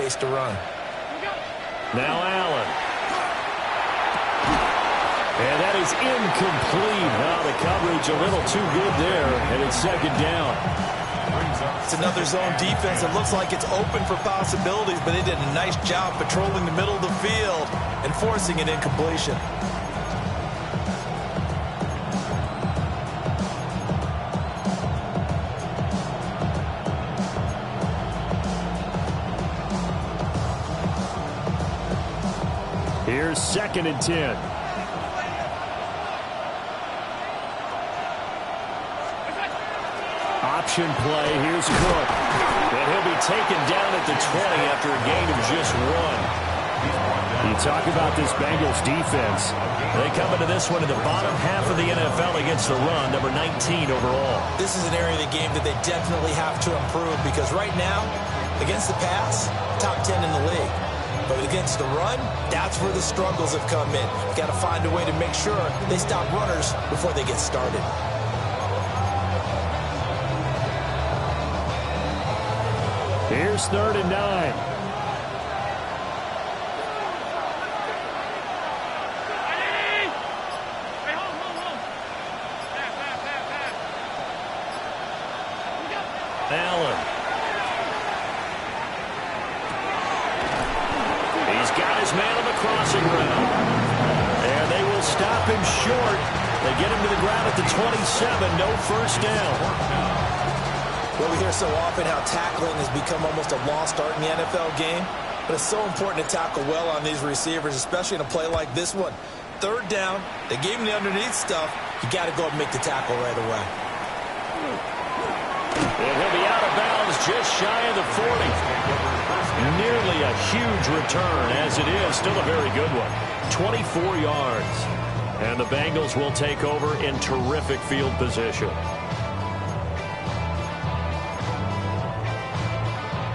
pace to run. Now Allen. And that is incomplete. Well, the coverage a little too good there, and it's second down. It's another zone defense. It looks like it's open for possibilities, but they did a nice job patrolling the middle of the field and forcing an incompletion. Here's 2nd and 10. Option play. Here's Cook. And he'll be taken down at the 20 after a gain of just 1. You talk about this Bengals defense. They come into this one in the bottom half of the NFL against the run, number 19 overall. This is an area of the game that they definitely have to improve because right now, against the pass, top 10 in the league. But against the run, that's where the struggles have come in. You've got to find a way to make sure they stop runners before they get started. Here's 3rd and 9. Allen. He's got his man on the crossing route. And they will stop him short. They get him to the ground at the 27. No first down. Well, we hear so often how tackling has become almost a lost art in the NFL game. But it's so important to tackle well on these receivers, especially in a play like this one. 3rd down, they gave him the underneath stuff. You got to go and make the tackle right away. And he'll be out of bounds just shy of the 40. Nearly a huge return, as it is. Still a very good one. 24 yards. And the Bengals will take over in terrific field position.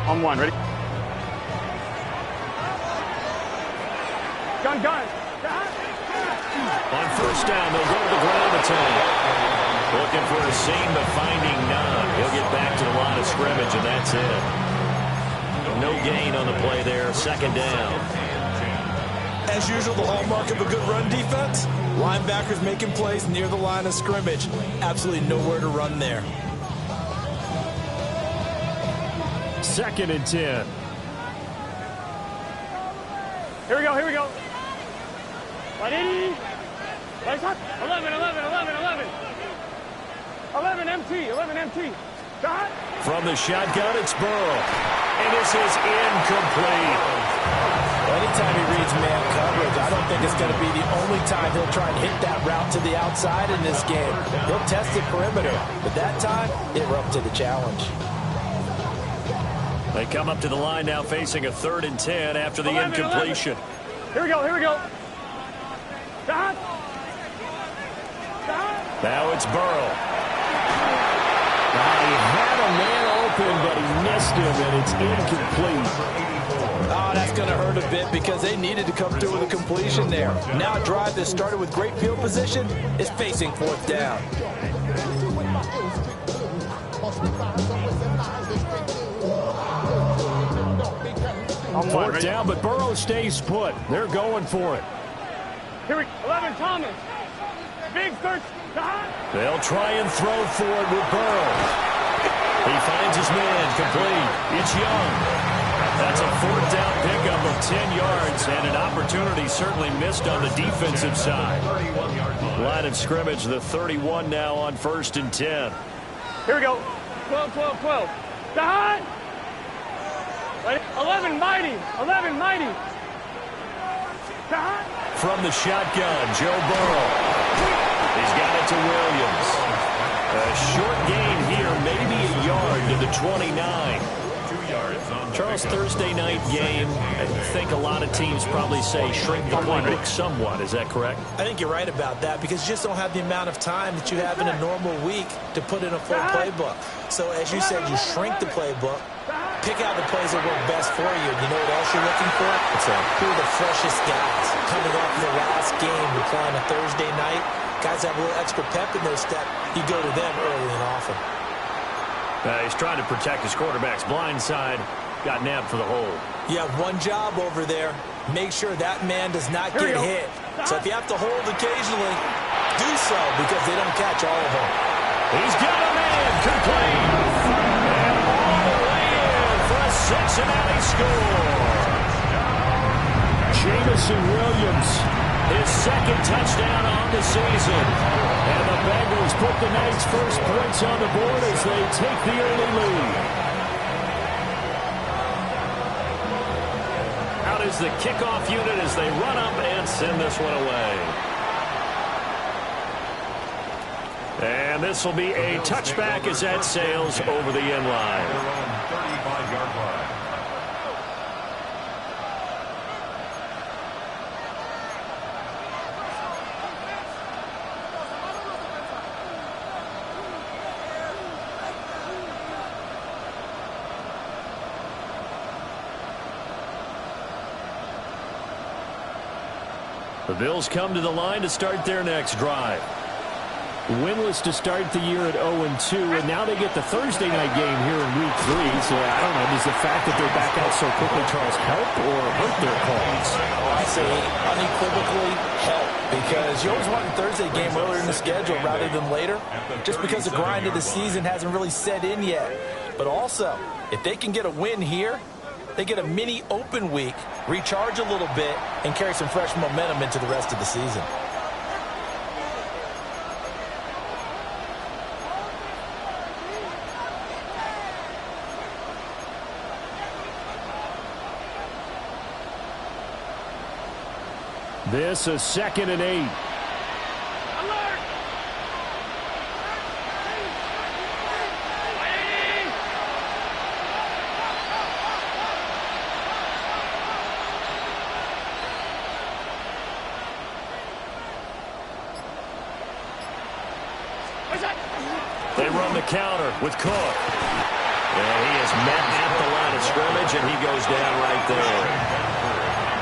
On 1, ready? Gun. On 1st down, they'll go to the ground attack. Looking for a seam, but finding none. He'll get back to the line of scrimmage, and that's it. No gain on the play there. 2nd down. As usual, the hallmark of a good run defense, linebackers making plays near the line of scrimmage. Absolutely nowhere to run there. 2nd and 10. Here we go. 180. 11. 11 MT. Shot. From the shotgun, it's Burrow. And this is incomplete. Anytime he reads man coverage, I don't think it's going to be the only time he'll try and hit that route to the outside in this game. He'll test the perimeter, but that time, it were up to the challenge. They come up to the line now facing a 3rd and 10 after the incompletion. 11. Here we go. Shot. Now it's Burrow. He had a man open, but he missed him, and it's incomplete. Oh, that's going to hurt a bit because they needed to come through with a completion there. Now a drive that started with great field position is facing 4th down. 4th down, but Burrow stays put. They're going for it. Here we go. 11 Thomas. Big search. They'll try and throw for it with Burrow. He finds his man complete. It's Young. That's a 4th down pickup of 10 yards and an opportunity certainly missed on the defensive side. Line of scrimmage, the 31 now on 1st and 10. Here we go. 12. Shot. 11 mighty. Shot. From the shotgun, Joe Burrow. He's got it to Williams. A short gain here, maybe a yard to the 29. Charles, Thursday night game, I think a lot of teams probably say shrink the playbook somewhat. Is that correct? I think you're right about that because you just don't have the amount of time that you have in a normal week to put in a full playbook. So as you said, you shrink the playbook, pick out the plays that work best for you. You know what else you're looking for? Who are the freshest guys coming off the last game? You're playing a Thursday night. Guys have a little extra pep in their step. You go to them early and often. He's trying to protect his quarterback's blind side. Got nabbed for the hole. You have one job over there. Make sure that man does not get hit. So if you have to hold occasionally, do so because they don't catch all of them. He's got a man complete. And all the way in for a Cincinnati score. Jameson Williams. His second touchdown on the season. And the Bengals put the night's first points on the board as they take the early lead. Out is the kickoff unit as they run up and send this one away. And this will be a touchback as that sails over the end line. 35-yard line. The Bills come to the line to start their next drive. Winless to start the year at 0-2, and now they get the Thursday night game here in Week 3. So, I don't know, does the fact that they're back out so quickly, Charles, help or hurt their cause? I say unequivocally help because you always want a Thursday game earlier in the schedule rather than later just because the grind of the season hasn't really set in yet. But also, if they can get a win here, they get a mini open week, recharge a little bit, and carry some fresh momentum into the rest of the season. This is 2nd and 8. They run the counter with Cook. And he is met at the line of scrimmage, and he goes down right there.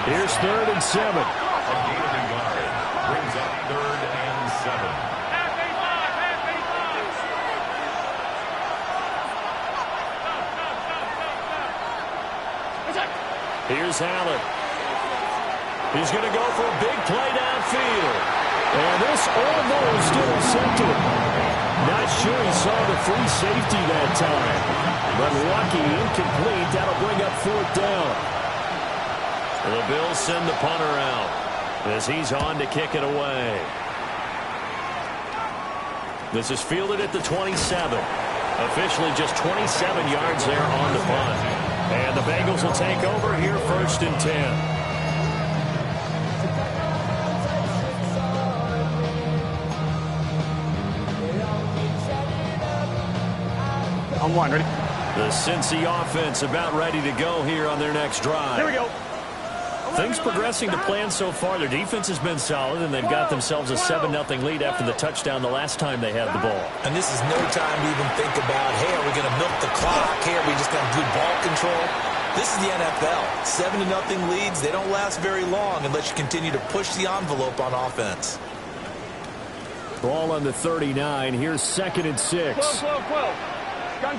Here's 3rd and 7. Brings up 3rd and 7. Here's Allen. He's going to go for a big play downfield. And this almost intercepted. Not sure he saw the free safety that time. But lucky, incomplete. That'll bring up 4th down. The Bills send the punter out as he's on to kick it away. This is fielded at the 27. Officially just 27 yards there on the punt. And the Bengals will take over here 1st and 10. On one, ready? The Cincy offense about ready to go here on their next drive. Here we go. Things progressing to plan so far. Their defense has been solid, and they've got themselves a 7-0 lead after the touchdown the last time they had the ball. And this is no time to even think about, hey, are we going to milk the clock? Hey, are we just going to have good ball control? This is the NFL. 7-0 leads, they don't last very long unless you continue to push the envelope on offense. Ball on the 39. Here's 2nd and 6. 12.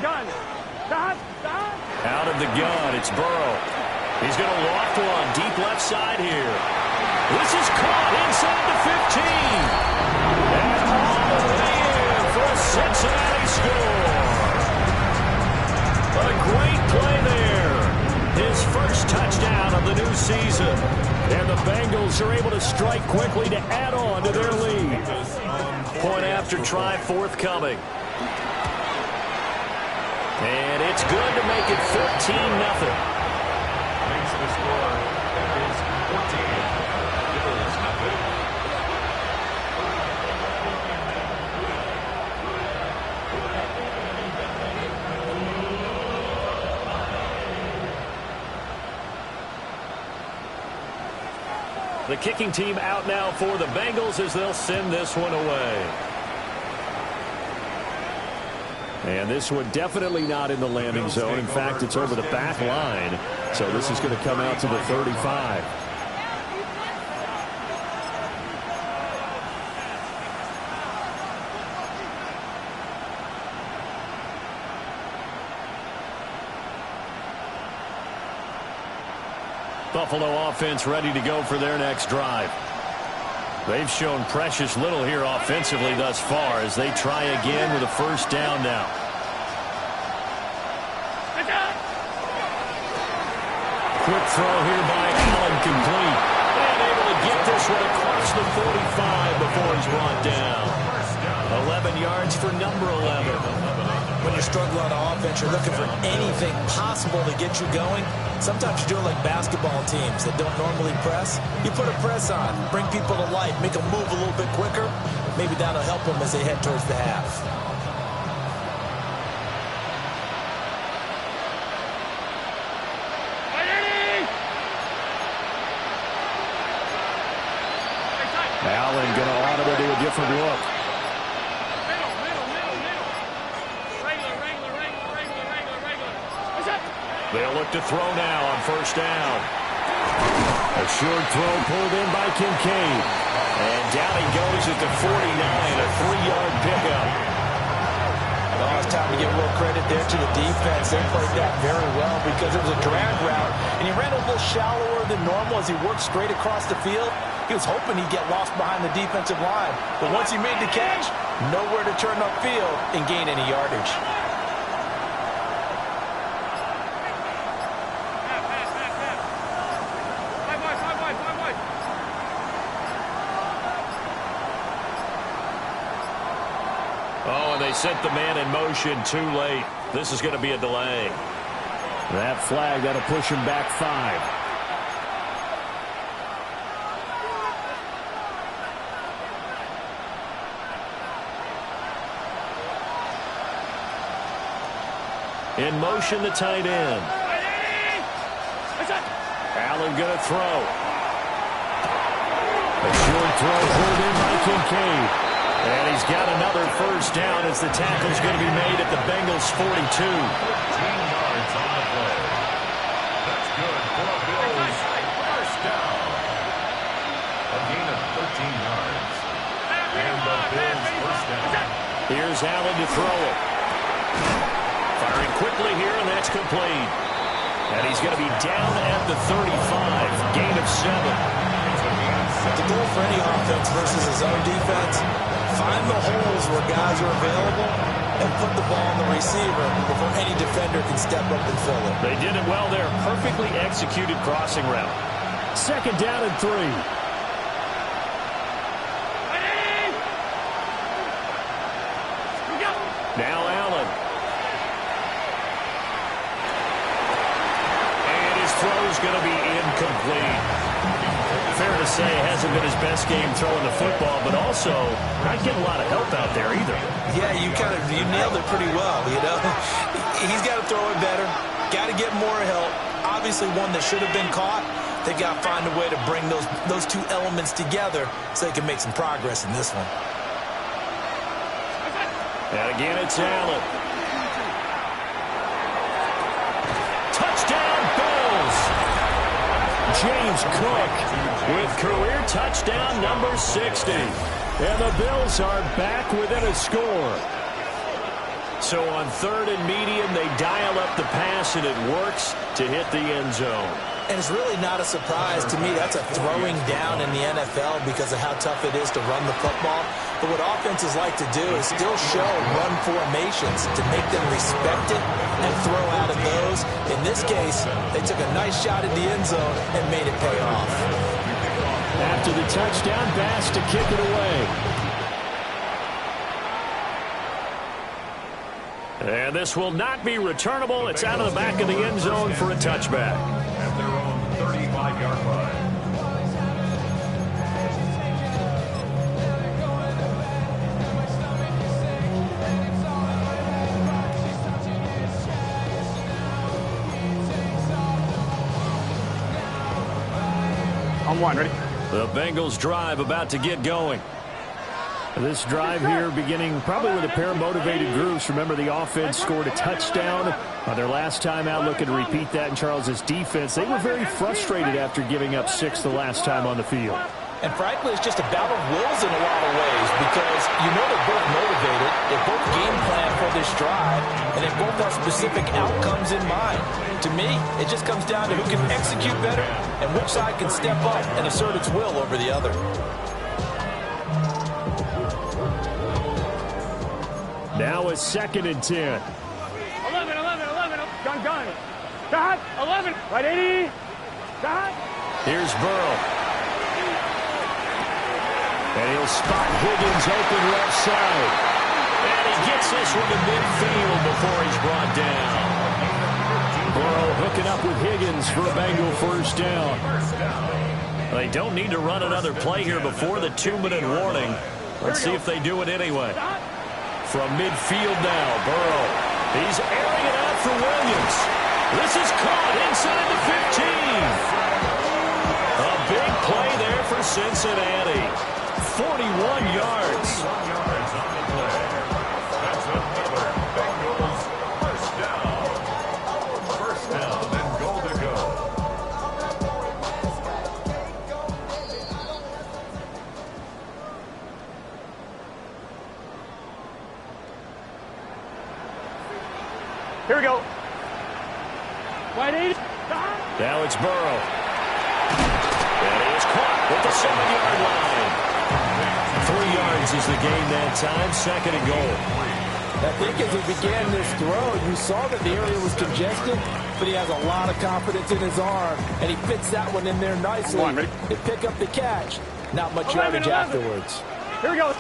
Gun. Stop. Out of the gun, it's Burrow. He's going to loft one deep left side here. This is caught inside the 15. And all the way in for a Cincinnati score. A great play there. His first touchdown of the new season. And the Bengals are able to strike quickly to add on to their lead. Point after try forthcoming. And it's good to make it 14-0. Makes the score. That is 14. Bills nothing. The kicking team out now for the Bengals as they'll send this one away. And this one definitely not in the landing zone. In fact, it's over the back line. So this is going to come out to the 35. Buffalo offense ready to go for their next drive. They've shown precious little here offensively thus far as they try again with a first down now. Quick throw here by Allen, complete. And able to get this one across the 45 before he's brought down. 11 yards for number 11. When you're struggling on offense, you're looking for anything possible to get you going. Sometimes you do it like basketball teams that don't normally press. You put a press on, bring people to life, make them move a little bit quicker. Maybe that'll help them as they head towards the half. Allen going to audible to a different look. They'll look to throw now on first down. A short throw pulled in by Kincaid. And down he goes at the 49, a 3-yard pickup. Oh, it's time to give a little credit there to the defense. They played that very well because it was a drag route, and he ran a little shallower than normal as he worked straight across the field. He was hoping he'd get lost behind the defensive line, but once he made the catch, nowhere to turn upfield and gain any yardage. Oh, and they sent the man in motion too late. This is going to be a delay. That flag, that'll push him back 5. In motion, the tight end. Allen going to throw. A short throw pulled in by Kincaid. And he's got another first down as the tackle's going to be made at the Bengals' 42. 14 yards on the play. That's good for the Bills. First down. A gain of 13 yards. And the Bills first down. Here's Allen to throw it. Firing quickly here, and that's complete. And he's going to be down at the 35. Gain of 7. The goal for any offense versus his own defense, find the holes where guys are available and put the ball on the receiver before any defender can step up and fill it. They did it well there. Perfectly executed crossing route. Second down and 3. Now Allen. And his throw's going to be incomplete. Fair to say, hasn't been his best game throwing the football, but also not getting a lot of help out there either. Yeah, you nailed it pretty well, you know. He's got to throw it better, got to get more help. Obviously one that should have been caught. They've got to find a way to bring those two elements together so they can make some progress in this one. And again, it's Allen. Touchdown, Bills! James Cook with career touchdown number 60. And the Bills are back within a score. So on third and medium, they dial up the pass, and it works to hit the end zone. And it's really not a surprise to me. That's a throwing down in the NFL because of how tough it is to run the football. But what offenses like to do is still show run formations to make them respect it and throw out of those. In this case, they took a nice shot at the end zone and made it pay off. After the touchdown, Bass to kick it away. And this will not be returnable. It's out of the back of the end zone for a touchback. At their own 35-yard line. On one, ready? The Bengals drive about to get going. This drive here beginning probably with a pair of motivated groups. Remember, the offense scored a touchdown on their last time out, looking to repeat that in Charles's defense. They were very frustrated after giving up 6 the last time on the field. And frankly, it's just a battle of wills in a lot of ways because you know they're both motivated, they both game plan for this drive, and they both have specific outcomes in mind. To me, it just comes down to who can execute better and which side can step up and assert its will over the other. Now a 2nd and 10. 11. Gun. Got 11. Right 80. Got. Here's Burrow. And he'll spot Higgins open left side. And he gets this one to midfield before he's brought down. Burrow hooking up with Higgins for a Bengal first down. They don't need to run another play here before the 2-minute warning. Let's see if they do it anyway. From midfield now, Burrow. He's airing it out for Williams. This is caught inside the 15. A big play there for Cincinnati. 41 yards. On the play. That's another Bengals first down. First down and goal to go. Here we go. Right 80. Now it's Burrow. And he is caught at the 7-yard line. 3 yards is the gain that time. 2nd and goal. I think as he began this throw, you saw that the area was congested, but he has a lot of confidence in his arm, and he fits that one in there nicely. They pick up the catch. Not much yardage afterwards. Here we go.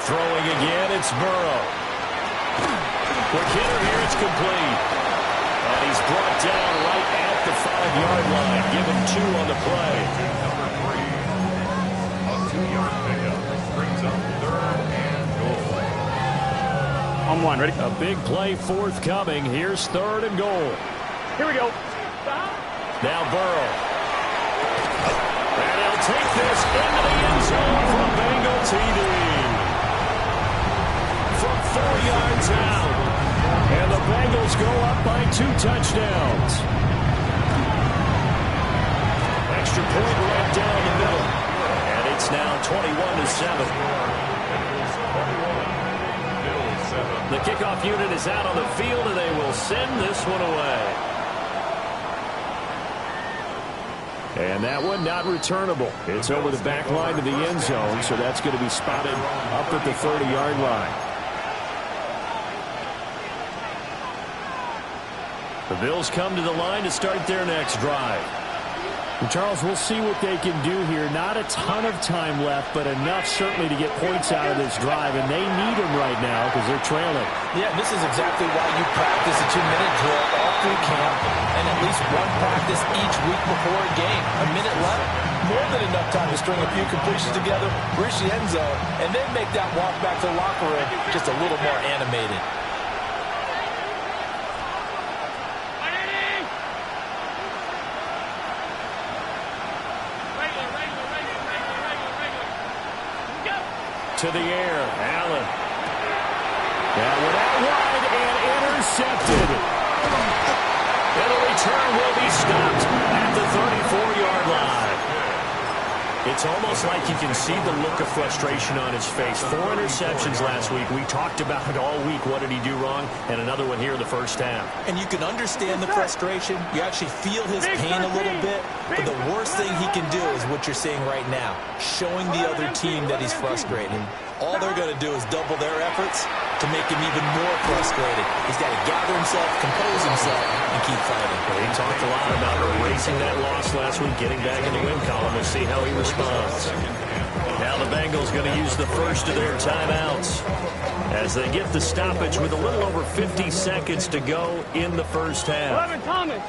Throwing again, it's Burrow. Quick hitter here, it's complete. And he's brought down right at the 5-yard line. Give him 2 on the play. Number 3. A 2-yard pickup. Brings up 3rd and goal. On 1, ready? A big play forthcoming. Here's 3rd and goal. Here we go. Now Burrow. And he'll take this into the end zone for a Bengal TD. From 4 yards out. And the Bengals go up by 2 touchdowns. Extra point right down the middle. And it's now 21-7. The kickoff unit is out on the field, and they will send this one away. And that one not returnable. It's over the back line to the end zone, so that's going to be spotted up at the 30-yard line. The Bills come to the line to start their next drive. And Charles, we'll see what they can do here. Not a ton of time left, but enough certainly to get points out of this drive, and they need them right now because they're trailing. Yeah, this is exactly why you practice a 2-minute drill all through camp and at least one practice each week before a game. A minute left, more than enough time to string a few completions together, reach the end zone, and then make that walk back to the locker room just a little more animated. To the air, Allen. That one out wide and intercepted. And the return will be stopped at the 34-yard line. It's almost like you can see the look of frustration on his face. 4 interceptions last week. We talked about it all week. What did he do wrong? And another one here in the first half. And you can understand the frustration. You actually feel his pain a little bit. But the worst thing he can do is what you're seeing right now, showing the other team that he's frustrated. All they're going to do is double their efforts to make him even more frustrated. He's got to gather himself, compose himself, and keep fighting. He talked a lot about erasing that loss last week, getting back in the win column. We'll see how he responds. Now the Bengals going to use the first of their timeouts as they get the stoppage with a little over 50 seconds to go in the first half. 11, Thomas.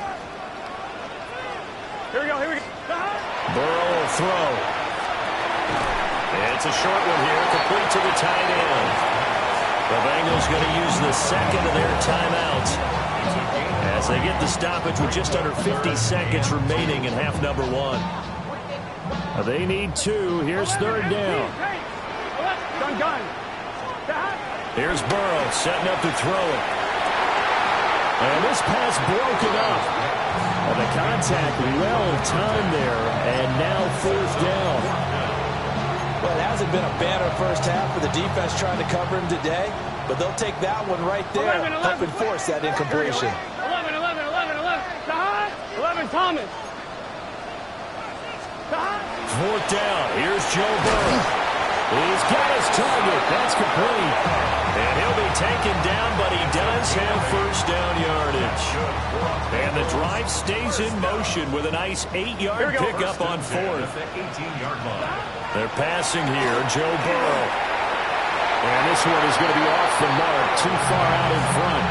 Here we go. Burrow will throw. It's a short one here, complete to the tight end. The Bengals going to use the second of their timeouts as they get the stoppage with just under 50 seconds remaining in half number 1. They need 2. Here's 3rd down. Gun. Here's Burrow setting up to throw it. And this pass broken up. And the contact well timed there, and now 4th down. Well, it hasn't been a banner first half for the defense trying to cover him today, but they'll take that one right there, helping force that incompletion. 11, Thomas. fourth down. Here's Joe Burrow. He's got his target. That's complete. And he'll be taken down, but he does have first down yardage. And the drive stays in motion with a nice 8-yard pickup on fourth. They're passing here. Joe Burrow. And this one is going to be off the mark, too far out in front.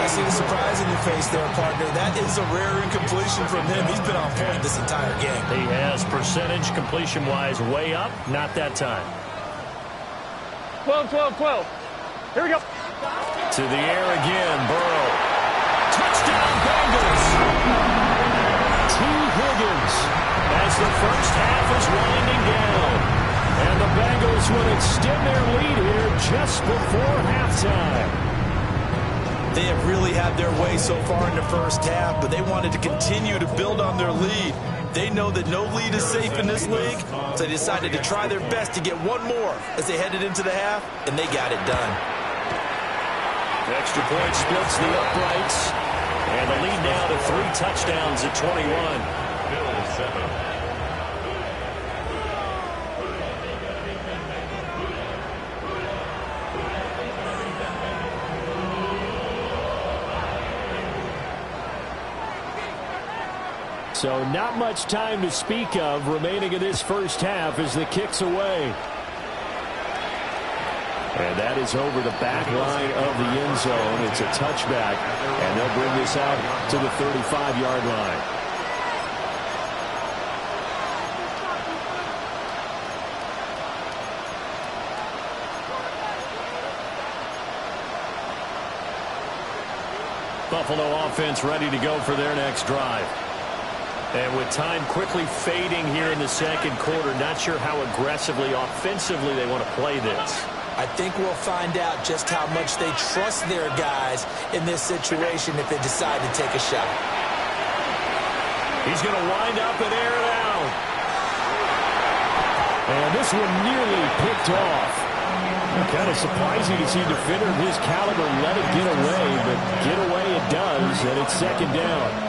I see the surprise in your face there, partner. That is a rare incompletion from him. He's been on point this entire game. He has percentage completion-wise way up. Not that time. 12, 12, 12. Here we go. To the air again, Burrow. Touchdown, Bengals. T. Higgins as the first half is winding down. And the Bengals will extend their lead here just before halftime. They have really had their way so far in the first half, but they wanted to continue to build on their lead. They know that no lead is safe in this league, so they decided to try their best to get one more as they headed into the half, and they got it done. The extra point splits the uprights, and the lead now to 3 touchdowns at 21. Bills 7. So not much time to speak of remaining in this first half as the kick's away. And that is over the back line of the end zone. It's a touchback, and they'll bring this out to the 35-yard line. Buffalo offense ready to go for their next drive. And with time quickly fading here in the second quarter, not sure how aggressively, offensively they want to play this. I think we'll find out just how much they trust their guys in this situation if they decide to take a shot. He's going to wind up and air it out. And this one nearly picked off. Kind of surprising to see a defender of his caliber let it get away, but get away it does, and it's second down.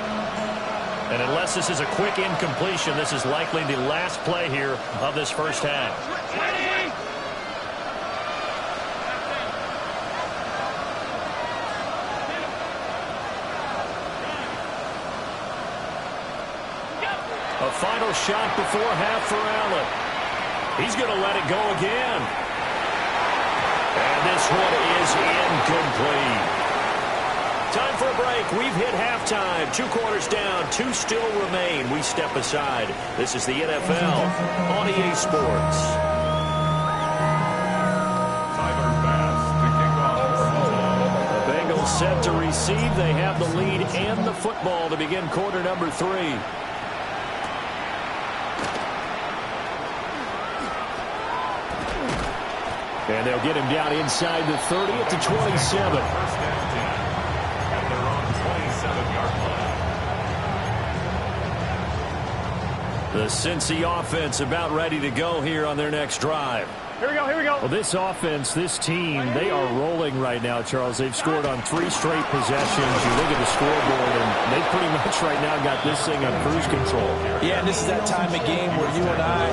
And unless this is a quick incompletion, this is likely the last play here of this first half. A final shot before half for Allen. He's going to let it go again. And this one is incomplete. Time for a break. We've hit halftime. 2 quarters down. 2 still remain. We step aside. This is the NFL on EA Sports. Tyler Bass to kick off. The Bengals set to receive. They have the lead and the football to begin quarter number 3. And they'll get him down inside the 30 at the 27. First and 10 at their own 27-yard line. The Cincy offense about ready to go here on their next drive. Here we go, here we go. Well, this offense, this team, they are rolling right now, Charles. They've scored on 3 straight possessions. You look at the scoreboard, and they pretty much right now got this thing on cruise control. Yeah, and this is that time of game where you and I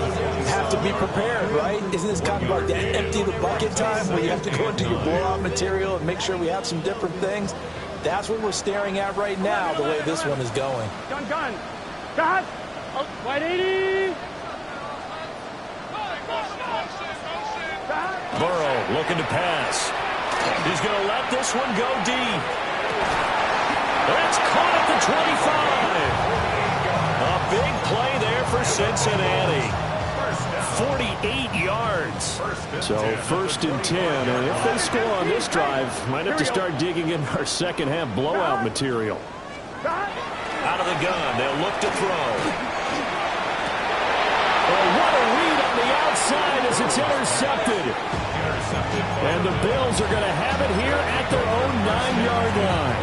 have to be prepared, right? Isn't this kind of like that empty the bucket time where you have to go into your blowout material and make sure we have some different things? That's what we're staring at right now, the way this one is going. Gun, gun. Got. Oh, wide 80. Burrow looking to pass. He's going to let this one go deep. That's caught at the 25. A big play there for Cincinnati. 48 yards. So first and 10, and if they score on this drive, might have to start digging in our second half blowout material. Out of the gun, they'll look to throw. Oh, what a read on the outside as it's intercepted. And the Bills are going to have it here at their own 9-yard line.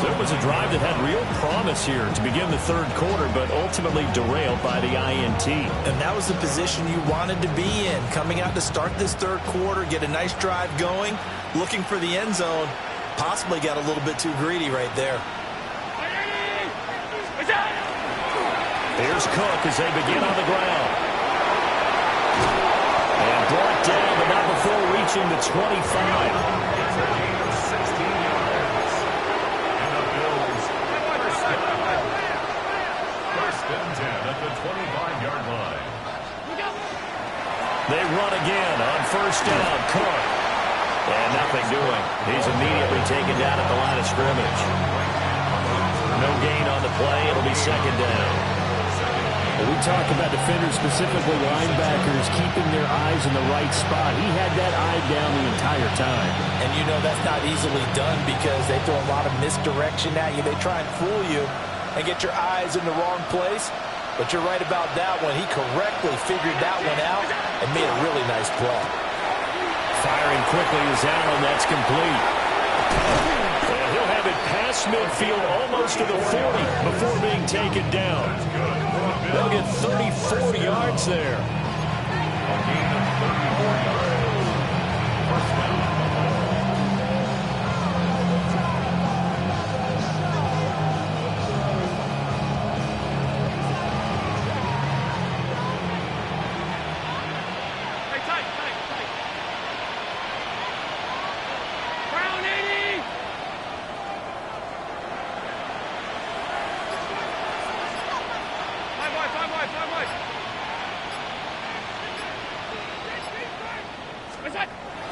So it was a drive that had real promise here to begin the third quarter, but ultimately derailed by the INT. And that was the position you wanted to be in, coming out to start this third quarter, get a nice drive going, looking for the end zone. Possibly got a little bit too greedy right there. Here's Cook as they begin on the ground. And brought down, but not before reaching the 25. It's a gain of 16 yards. And the Bills first and 10 at the 25-yard line. They run again on first down. Cook. And nothing doing. He's immediately taken down at the line of scrimmage. No gain on the play. It'll be second down. Well, we talk about defenders, specifically linebackers, keeping their eyes in the right spot. He had that eye down the entire time. And you know that's not easily done because they throw a lot of misdirection at you. They try and fool you and get your eyes in the wrong place. But you're right about that one. He correctly figured that one out and made a really nice play. Firing quickly is Allen. That's complete. And he'll have it past midfield almost to the 40 before being taken down. They'll get 34 yards there. A gain of 34 yards. First down.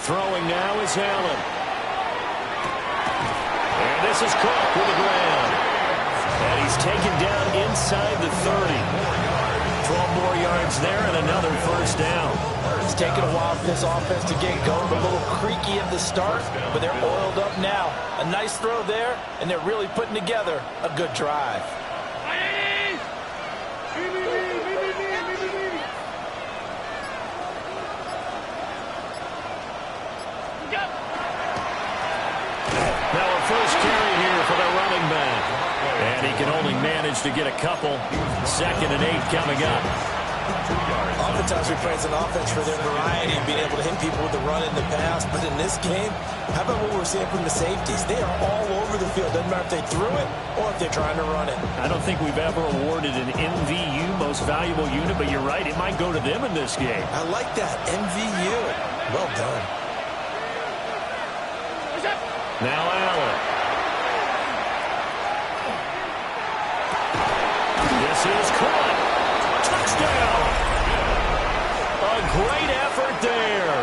Throwing now is Allen. And this is Cook with the ground. And he's taken down inside the 30. 12 more yards there and another first down. It's taken a while for this offense to get going. A little creaky at the start, but they're oiled up now. A nice throw there, and they're really putting together a good drive. Now a first carry here for the running back. And he can only manage to get a couple. 2nd and 8 coming up. Oftentimes we praise an offense for their variety of being able to hit people with the run in the past. But in this game, how about what we're seeing from the safeties? They are all over the field. Doesn't matter if they threw it or if they're trying to run it. I don't think we've ever awarded an MVU, most valuable unit, but you're right, it might go to them in this game. I like that. MVU. Well done. Now Allen. This is caught. Touchdown. A great effort there.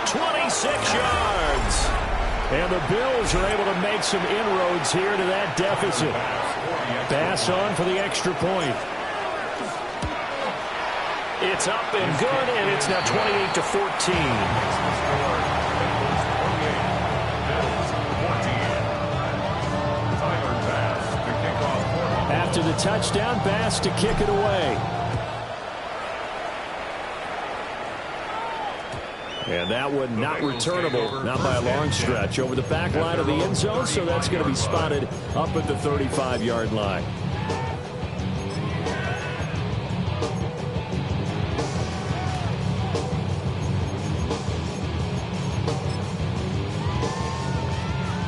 26 yards. And the Bills are able to make some inroads here to that deficit. Pass on for the extra point. It's up and good, and it's now 28-14. After the touchdown, Bass to kick it away. And that one not returnable, not by a long stretch, over the back line of the end zone, so that's going to be spotted up at the 35-yard line.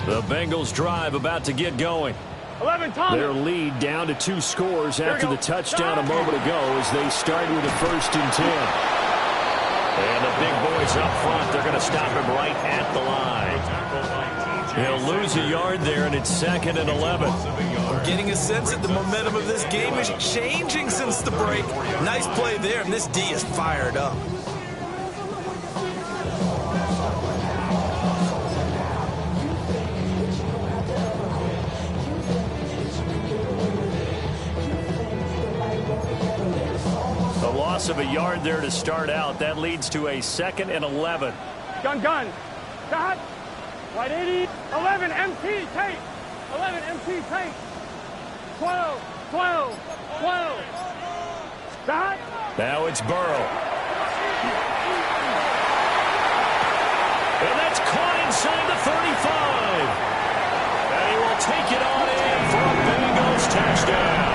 The Bengals drive about to get going. 11, Thomas. Their lead down to 2 scores after the touchdown a moment ago as they start with a 1st and 10. And the big boys up front, they're going to stop him right at the line. He'll lose a yard there, and it's 2nd and 11. I'm getting a sense that the momentum of this game is changing since the break. Nice play there, and this D is fired up. Loss of a yard there to start out. That leads to a 2nd and 11. Gun. Stop. Right 80. 11, MT, take. 11, MT, take. 12. Stop. Now it's Burrow. And that's caught inside the 35. And he will take it on in for a Bengals touchdown.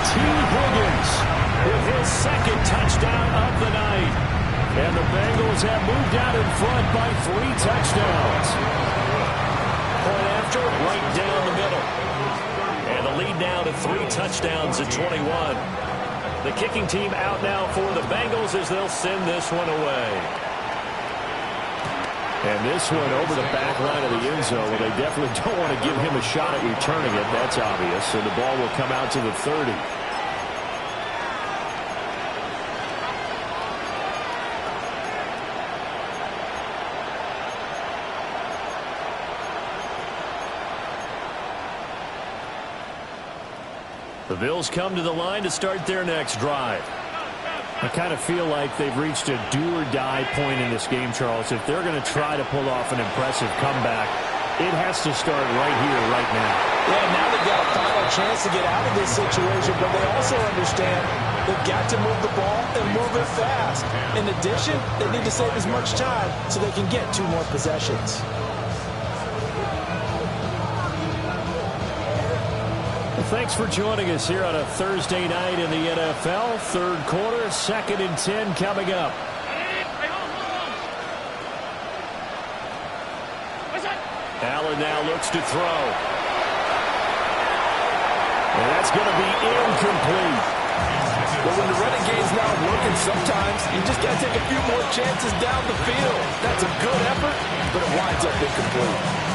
T. Higgins with his 2nd touchdown of the night. And the Bengals have moved out in front by 3 touchdowns. Point after, right down the middle. And the lead now to 3 touchdowns at 21. The kicking team out now for the Bengals as they'll send this one away. And this one over the back line of the end zone. Well, they definitely don't want to give him a shot at returning it. That's obvious. So the ball will come out to the 30. The Bills come to the line to start their next drive. I kind of feel like they've reached a do-or-die point in this game, Charles. If they're going to try to pull off an impressive comeback, it has to start right here, right now. Yeah, now they've got a final chance to get out of this situation, but they also understand they've got to move the ball and move it fast. In addition, they need to save as much time so they can get 2 more possessions. Thanks for joining us here on a Thursday night in the NFL. Third quarter, 2nd and 10 coming up. Allen now looks to throw. And that's going to be incomplete. But when the running game's not working, sometimes you just got to take a few more chances down the field. That's a good effort, but it winds up incomplete.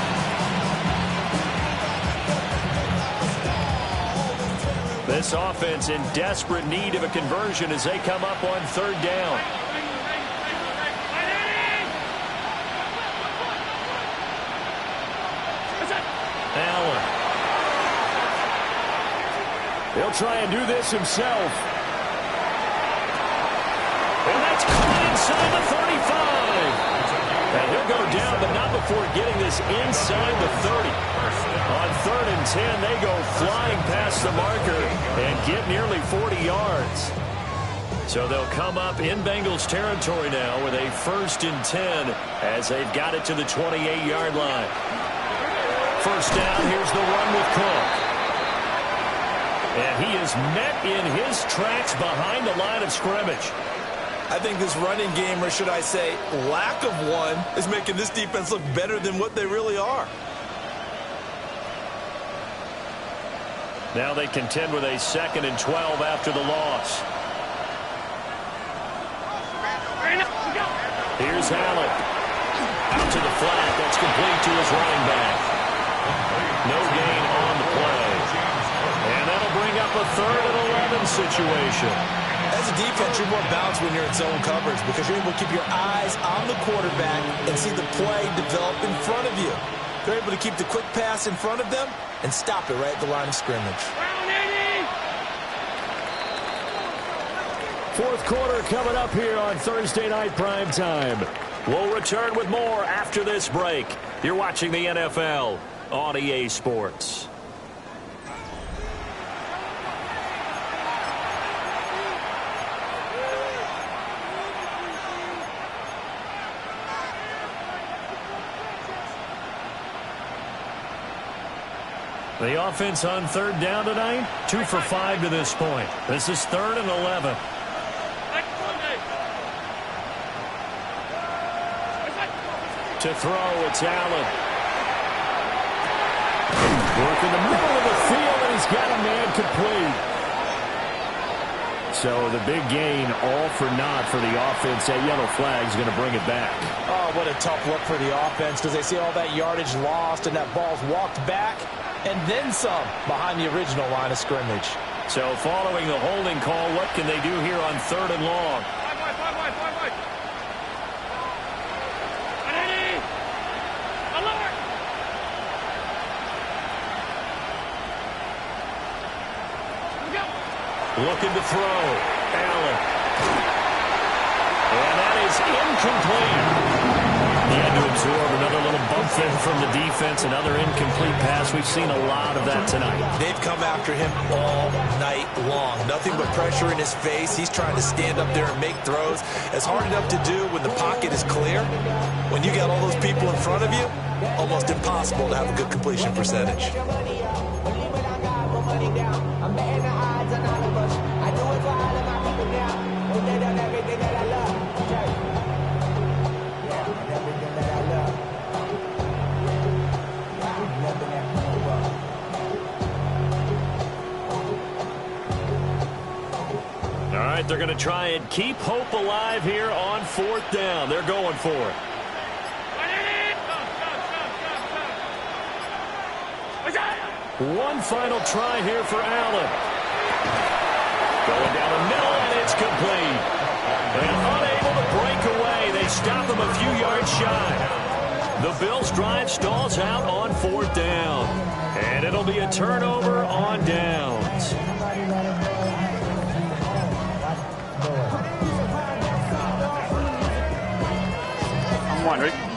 This offense in desperate need of a conversion as they come up on 3rd down. Allen. He'll try and do this himself. And that's caught inside the 35. And he'll go down, but not before getting this inside the 30. On 3rd and 10, they go flying past the marker and get nearly 40 yards. So they'll come up in Bengals territory now with a 1st and 10 as they've got it to the 28-yard line. First down, here's the run with Cook. And he is met in his tracks behind the line of scrimmage. I think this running game, or should I say lack of one, is making this defense look better than what they really are. Now they contend with a 2nd and 12 after the loss. Here's Allen. Out to the flat. That's complete to his running back. No gain on the play. And that'll bring up a 3rd and 11 situation. As a defense, you're more balanced when you're in zone coverage because you're able to keep your eyes on the quarterback and see the play develop in front of you. They're able to keep the quick pass in front of them and stop it right at the line of scrimmage. 4th quarter coming up here on Thursday Night Prime Time. We'll return with more after this break. You're watching the NFL on EA Sports. The offense on 3rd down tonight, 2 for 5 to this point. This is 3rd and 11. To throw, it's Allen. Work in the middle of the field, and he's got a man complete. So the big gain, all for naught for the offense. That yellow flag is going to bring it back. Oh, what a tough look for the offense because they see all that yardage lost and that ball's walked back and then some behind the original line of scrimmage. So following the holding call, what can they do here on 3rd and long? Looking to throw. Allen. And that is incomplete. He had to absorb another little bump there from the defense. Another incomplete pass. We've seen a lot of that tonight. They've come after him all night long. Nothing but pressure in his face. He's trying to stand up there and make throws. It's hard enough to do when the pocket is clear. When you got all those people in front of you, almost impossible to have a good completion percentage. right, they're going to try and keep hope alive here on 4th down. They're going for it. One final try here for Allen. Going down the middle, and it's complete. And unable to break away. They stop him a few yards shy. The Bills' drive stalls out on 4th down. And it'll be a turnover on downs.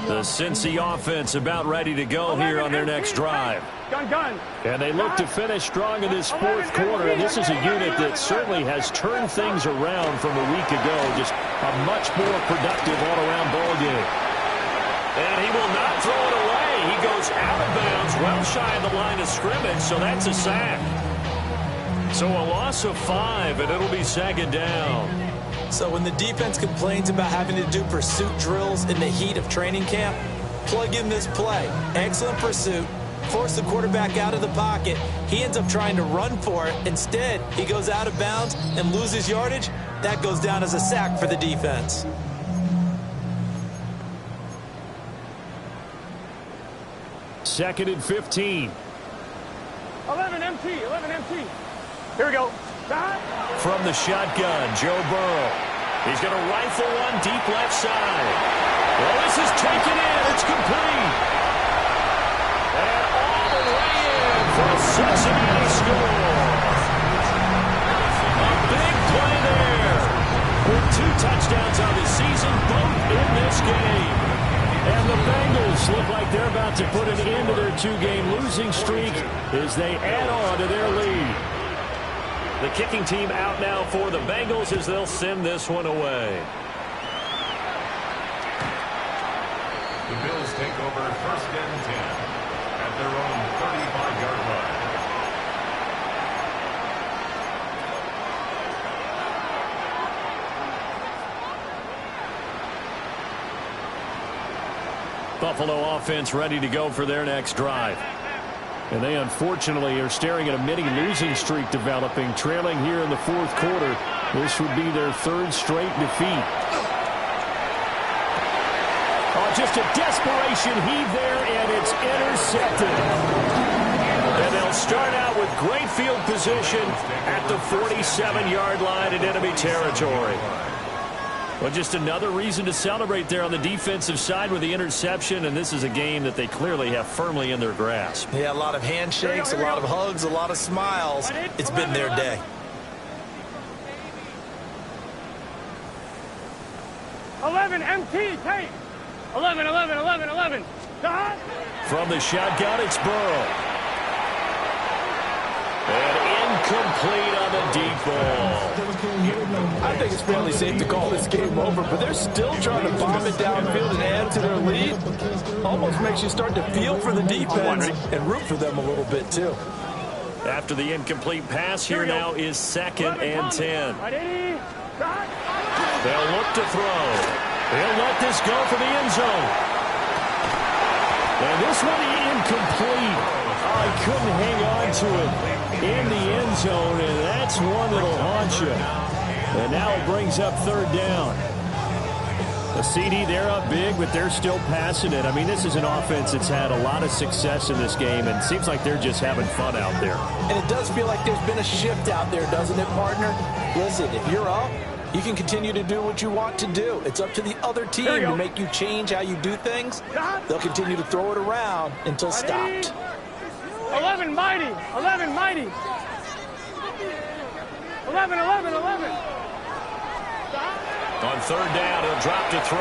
The Cincy offense about ready to go here on their next drive. And they look to finish strong in this 4th quarter. And this is a unit that certainly has turned things around from a week ago. Just a much more productive all-around ball game. And he will not throw it away. He goes out of bounds, well shy of the line of scrimmage, so that's a sack. So a loss of 5, and it'll be 2nd down. So when the defense complains about having to do pursuit drills in the heat of training camp, plug in this play. Excellent pursuit. Force the quarterback out of the pocket. He ends up trying to run for it. Instead, he goes out of bounds and loses yardage. That goes down as a sack for the defense. Second and 15. 11 MT. Here we go. From the shotgun, Joe Burrow. He's going to rifle one deep left side. Well, this is taken in. It's complete. And all the way in for a Cincinnati score. A big play there. With 2 touchdowns on the season, both in this game. And the Bengals look like they're about to put an end to their 2-game losing streak as they add on to their lead. The kicking team out now for the Bengals as they'll send this one away. The Bills take over 1st and 10 at their own 35-yard line. Buffalo offense ready to go for their next drive. And they unfortunately are staring at a mini losing streak developing, trailing here in the 4th quarter. This would be their 3rd straight defeat. Oh, just a desperation heave there, and it's intercepted. And they'll start out with great field position at the 47-yard line in enemy territory. Well, just another reason to celebrate there on the defensive side with the interception, and this is a game that they clearly have firmly in their grasp. Yeah, a lot of handshakes, a lot of hugs, a lot of smiles. It's been their day. 11 MT, tape. 11. From the shotgun, it's Burrow. And incomplete on the deep ball. I think it's fairly safe to call this game over, but they're still trying to bomb it downfield and add to their lead. Almost makes you start to feel for the defense and root for them a little bit, too. After the incomplete pass, here now is 2nd and 10. They'll look to throw. They'll let this go for the end zone. And this one incomplete. Oh, he couldn't hang on to it in the end zone, and that's one that'll haunt you. And now it brings up 3rd down. The CD, they're up big, but they're still passing it. I mean, this is an offense that's had a lot of success in this game, and it seems like they're just having fun out there. And it does feel like there's been a shift out there, doesn't it, partner? Listen, if you're up, you can continue to do what you want to do. It's up to the other team to make you change how you do things. They'll continue to throw it around until stopped. 11 mighty. 11. On 3rd down, he'll drop to throw.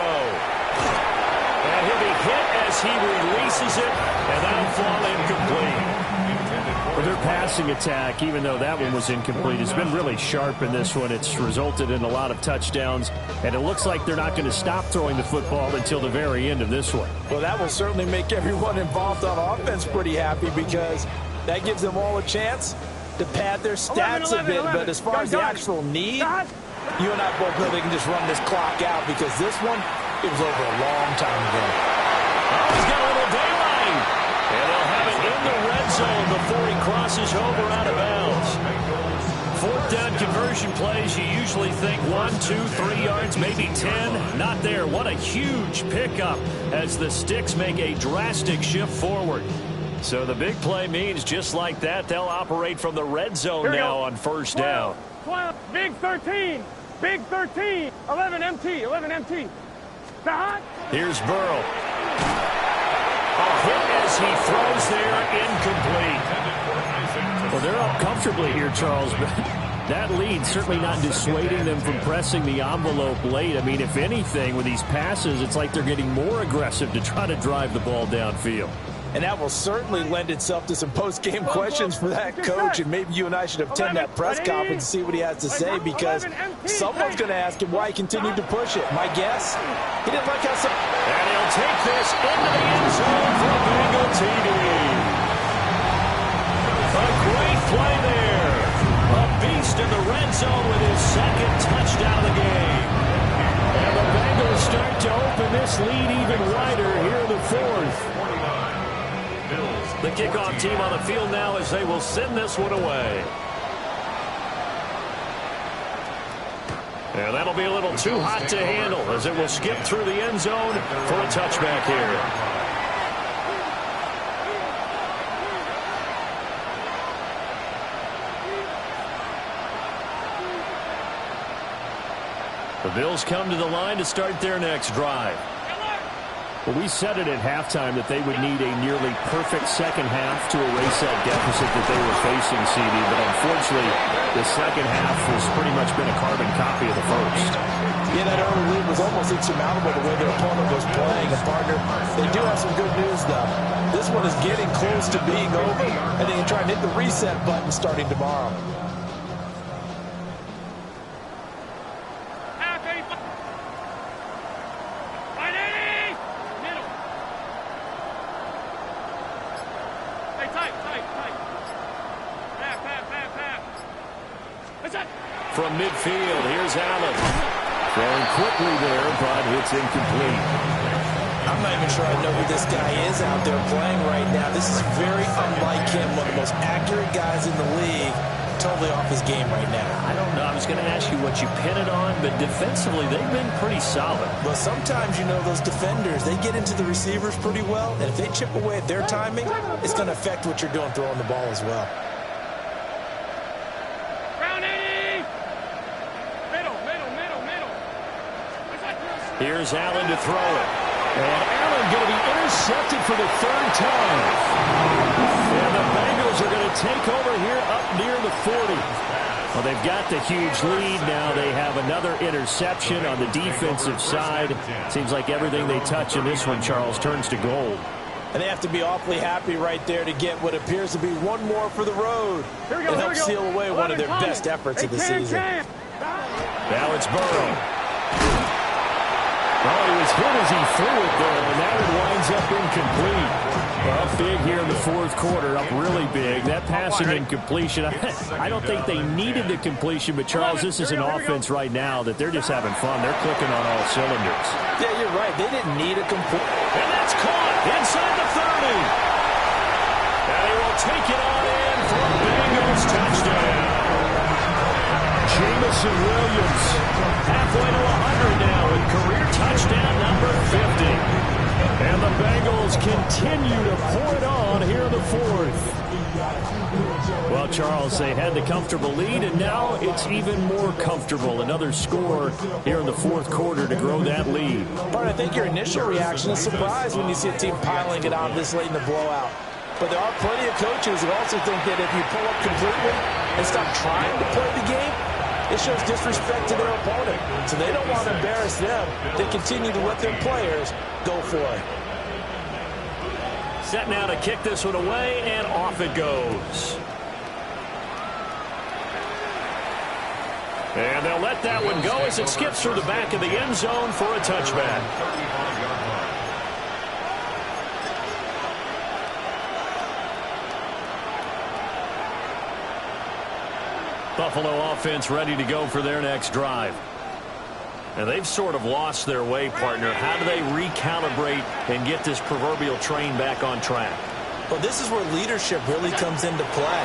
And he'll be hit as he releases it, and that'll fall incomplete. For their passing attack, even though that one was incomplete, it's been really sharp in this one. It's resulted in a lot of touchdowns, and it looks like they're not going to stop throwing the football until the very end of this one. Well, that will certainly make everyone involved on offense pretty happy because that gives them all a chance to pad their stats a bit. But as far as the actual need, you and I both know they can just run this clock out because this one, it was over a long time ago. Oh, he's got a little daylight. And they'll have it in the red zone before he crosses over out of bounds. 4th fourth down conversion plays, you usually think 1, 2, 3 yards, maybe 10. Not there. What a huge pickup as the Sticks make a drastic shift forward. So the big play means just like that, they'll operate from the red zone now on first down. 12, big 13, big 13, 11 MT, 11 MT. Here's Burrow. A hit as he throws there, incomplete. Well, they're up comfortably here, Charles, but that lead certainly not dissuading them from pressing the envelope late. I mean, if anything, with these passes, it's like they're getting more aggressive to try to drive the ball downfield. And that will certainly lend itself to some post-game questions for that coach, and maybe you and I should attend that press conference and see what he has to say, because someone's going to ask him why he continued to push it. My guess, he didn't like how some... And he'll take this into the end zone for a Bengal TD. A great play there. A beast in the red zone with his second touchdown of the game. And the Bengals start to open this lead even wider here in the fourth. The kickoff team on the field now as they will send this one away. And that'll be a little too hot to handle as it will skip through the end zone for a touchback here. The Bills come to the line to start their next drive. Well, we said it at halftime that they would need a nearly perfect second half to erase that deficit that they were facing, CD. But unfortunately, the second half has pretty much been a carbon copy of the first. Yeah, that early lead was almost insurmountable the way their opponent was playing. And, partner, they do have some good news, though. This one is getting close to being over, and they can try and hit the reset button starting tomorrow. From midfield, here's Allen. Throwing quickly there, but it's incomplete. I'm not even sure I know who this guy is out there playing right now. This is very unlike him, one of the most accurate guys in the league. Totally off his game right now. I don't know. I was going to ask you what you pin it on, but defensively, they've been pretty solid. Well, sometimes, you know, those defenders, they get into the receivers pretty well, and if they chip away at their timing, it's going to affect what you're doing throwing the ball as well. Here's Allen to throw it. And Allen going to be intercepted for the third time. And the Bengals are going to take over here up near the 40. Well, they've got the huge lead now. They have another interception on the defensive side. Seems like everything they touch in this one, Charles, turns to gold. And they have to be awfully happy right there to get what appears to be one more for the road. And help seal away one of their best efforts of the season. Now it's Burrow. Oh, he was hit as he threw it there, and that one winds up incomplete. Well, up big here in the fourth quarter, up really big. That passing incompletion, I don't think they needed the completion, but Charles, this is an offense right now that they're just having fun. They're clicking on all cylinders. Yeah, you're right. They didn't need a complete. And that's caught inside the 30. And he will take it on in for a Bengals touchdown. Jameson Williams halfway to 100 now with career touchdown number 50. And the Bengals continue to pour it on here in the fourth. Well, Charles, they had the comfortable lead, and now it's even more comfortable. Another score here in the fourth quarter to grow that lead. Bart, I think your initial reaction is surprise when you see a team piling it on this late in the blowout. But there are plenty of coaches who also think that if you pull up completely and stop trying to play the game, it shows disrespect to their opponent. So they don't want to embarrass them. They continue to let their players go for it. Set now to kick this one away, and off it goes. And they'll let that one go as it skips through the back of the end zone for a touchback. Buffalo offense ready to go for their next drive. And they've sort of lost their way, partner. How do they recalibrate and get this proverbial train back on track? Well, this is where leadership really comes into play.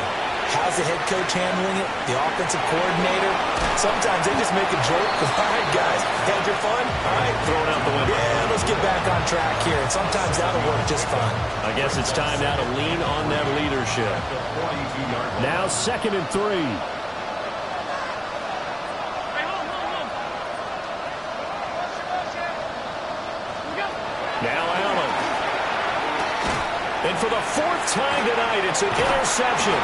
How's the head coach handling it? The offensive coordinator? Sometimes they just make a joke. All right, guys, had your fun? All right, throw it out the window. Yeah, let's get back on track here. And sometimes that'll work just fine. I guess it's time now to lean on that leadership. Now 2nd and 3. Now Allen. And for the 4th time tonight, it's an interception.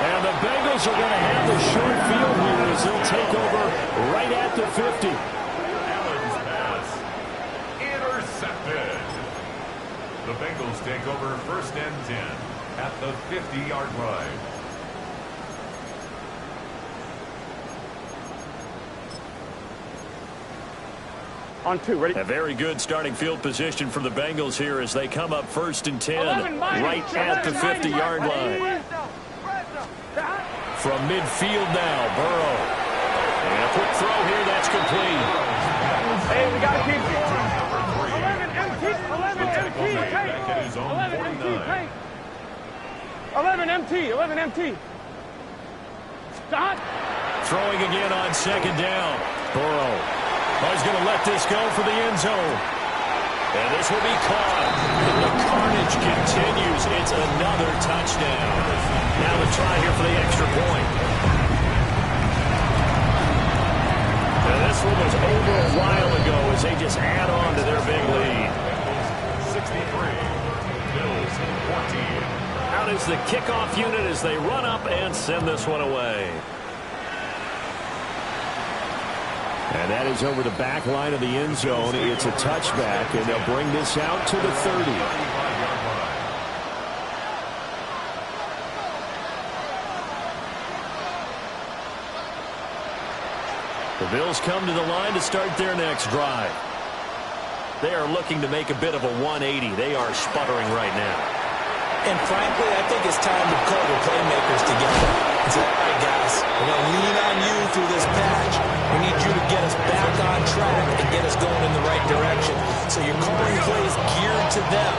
And the Bengals are going to have the short field here as they'll take over right at the 50. Allen's pass intercepted. The Bengals take over 1st and 10 at the 50-yard line. On 2, ready? A very good starting field position for the Bengals here as they come up 1st and 10 right at the 50-yard line. From midfield now, Burrow. And a quick throw here, that's complete. Hey, we got to keep going. 11 MT. 11 MT. Stop. Throwing again on 2nd down. Burrow. He's going to let this go for the end zone. And this will be caught. And the carnage continues. It's another touchdown. Now the try here for the extra point. And this one was over a while ago as they just add on to their big lead. 63. Bills 14. Out is the kickoff unit as they run up and send this one away. And that is over the back line of the end zone. It's a touchback, and they'll bring this out to the 30. The Bills come to the line to start their next drive. They are looking to make a bit of a 180. They are sputtering right now. And frankly, I think it's time to call the playmakers together. It's all right, guys. We're going to lean on you through this patch. We need you to get us back on track and get us going in the right direction. So you're calling plays geared to them.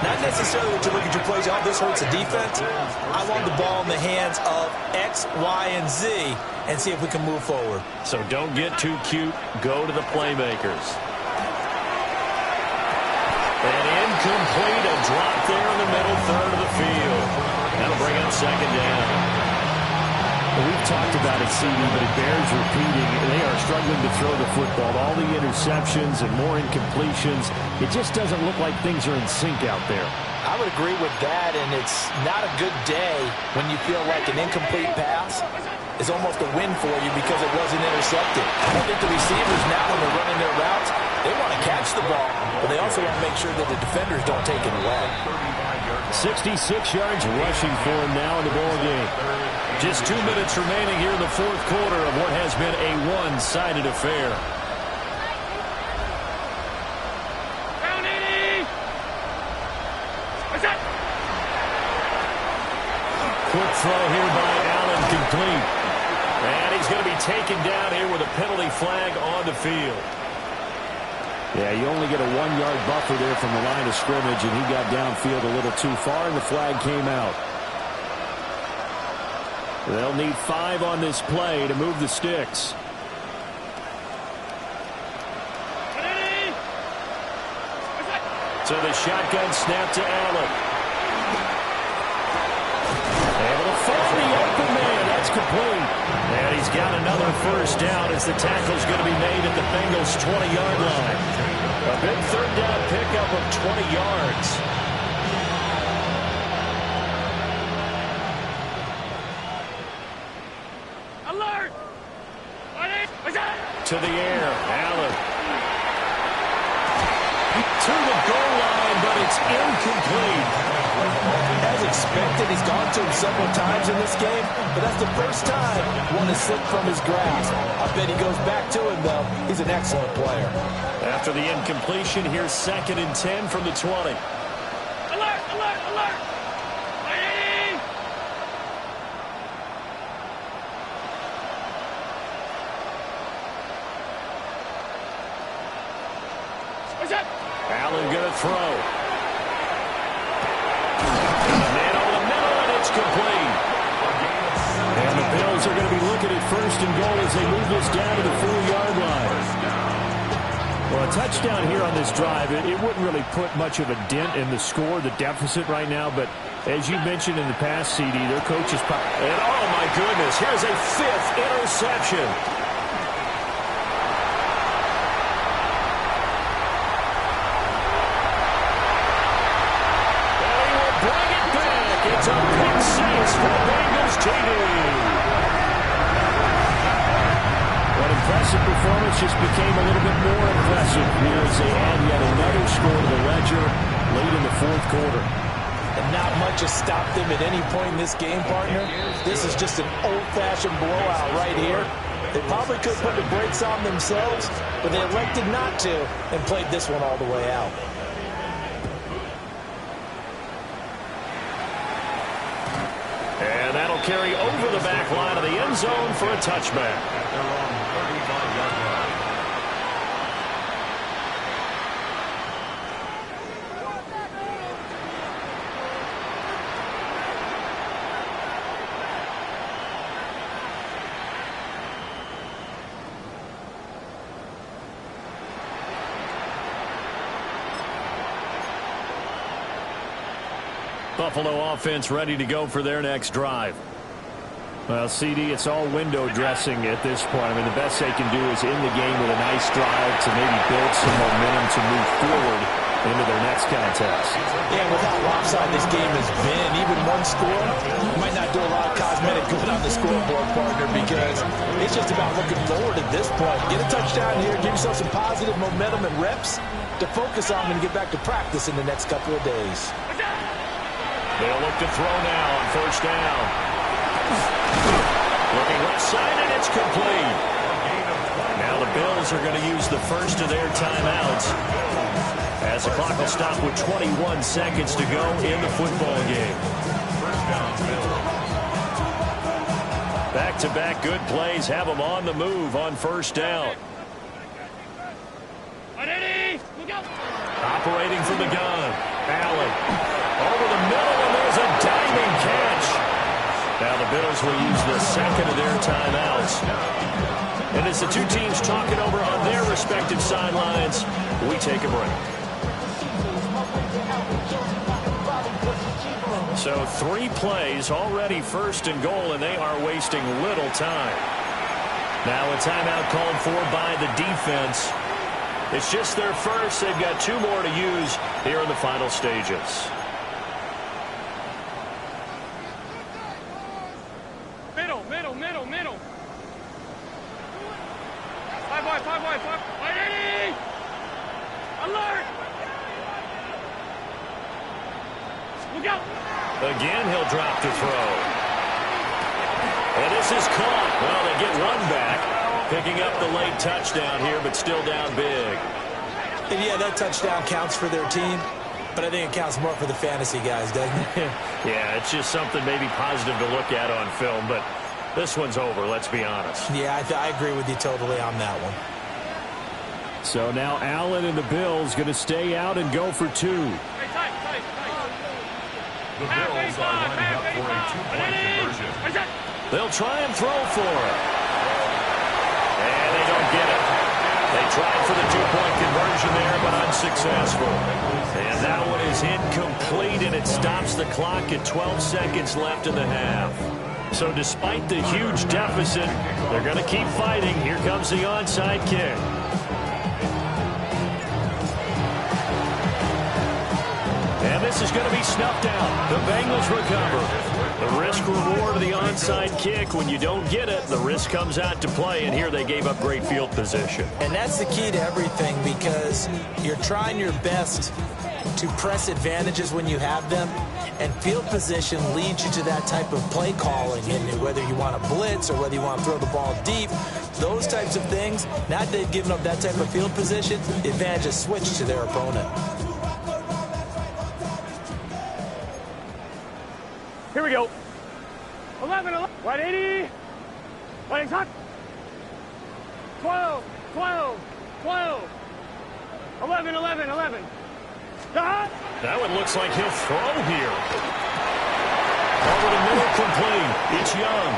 Not necessarily that you look at your plays, oh, this hurts the defense. I want the ball in the hands of X, Y, and Z and see if we can move forward. So don't get too cute. Go to the playmakers. And incomplete, a drop there in the middle third of the field. That'll bring up 2nd down. We've talked about it, CD, but it bears repeating. They are struggling to throw the football. All the interceptions and more incompletions. It just doesn't look like things are in sync out there. I would agree with that, and it's not a good day when you feel like an incomplete pass is almost a win for you because it wasn't intercepted. I think the receivers now, when they're running their routes, they want to catch the ball, but they also want to make sure that the defenders don't take it away. 66 yards rushing for him now in the ball game. Just 2 minutes remaining here in the 4th quarter of what has been a one-sided affair. Down 80. What's that? Quick throw here by Allen, complete. And he's going to be taken down here with a penalty flag on the field. Yeah, you only get a 1-yard buffer there from the line of scrimmage, and he got downfield a little too far, and the flag came out. They'll need 5 on this play to move the sticks. So the shotgun snap to Allen. Able to find the open man. That's complete. And he's got another first down as the tackle's going to be made at the Bengals' 20-yard line. A big 3rd down pickup of 20 yards. Alert! To the air, Allen. To the goal line, but it's incomplete. As expected, he's gone to him several times in this game, but that's the first time one has slipped from his grasp. I bet he goes back to him, though. He's an excellent player. After the incompletion, here's 2nd and 10 from the 20. Alert! Alert! Alert! Ready! What's that? Allen going to throw. And the man over the middle, and it's complete. Bills are going to be looking at first and goal as they move this down to the 4-yard line. Well, a touchdown here on this drive, it wouldn't really put much of a dent in the score, the deficit right now, but as you mentioned in the past, CD, their coach is... And oh, my goodness, here's a 5th interception. And he will bring it back. It's a pick six for the Bengals, JD. What impressive performance just became a little bit more impressive here as they add yet another score to the ledger late in the 4th quarter. And not much has stopped them at any point in this game, partner. This is just an old-fashioned blowout right here. They probably could put the brakes on themselves, but they elected not to and played this one all the way out. And that'll carry over the back line of the end zone for a touchback. They're on 35-yard line. Buffalo offense ready to go for their next drive. Well, CD, it's all window dressing at this point. I mean, the best they can do is in the game with a nice drive to maybe build some momentum to move forward into their next contest. Yeah, with how lopsided this game has been, even one score might not do a lot of cosmetic good on the scoreboard, partner, because it's just about looking forward at this point. Get a touchdown here, give yourself some positive momentum and reps to focus on and get back to practice in the next couple of days. They'll look to throw now on first down. Looking left side, and it's complete. Now the Bills are going to use the first of their timeouts as the clock will stop with 21 seconds to go in the football game. Back-to-back good plays have them on the move on first down. Operating from the gun. Allen. Over the middle, and there's a diving catch. Now the Bills will use the second of their timeouts. And as the two teams talk it over on their respective sidelines, we take a break. So 3 plays already first and goal, and they are wasting little time. Now a timeout called for by the defense. It's just their first. They've got 2 more to use here in the final stages. Middle. 5 wide. 180! Alert! Look out! Again, he'll drop to throw. And this is caught. Well, they get one back. Picking up the late touchdown here, but still down big. And yeah, that touchdown counts for their team, but I think it counts more for the fantasy guys, doesn't it? Yeah, it's just something maybe positive to look at on film, but this one's over, let's be honest. Yeah, I agree with you totally on that one. So now Allen and the Bills going to stay out and go for 2. The Bills are lining up for a 2-point conversion. They'll try and throw for it. And they don't get it. They tried for the 2-point conversion there, but unsuccessful. And that one is incomplete, and it stops the clock at 12 seconds left in the half. So despite the huge deficit, they're going to keep fighting. Here comes the onside kick. And this is going to be snuffed out. The Bengals recover. The risk-reward of the onside kick. When you don't get it, the risk comes out to play, and here they gave up great field position. And that's the key to everything, because you're trying your best to press advantages when you have them, and field position leads you to that type of play calling. And whether you want to blitz or whether you want to throw the ball deep, those types of things, now that they've given up that type of field position, the advantage is switched to their opponent. Here we go. 11, 180. Legs hot. 12. 11. That one looks like he'll throw here. Over the middle, complete. It's Young.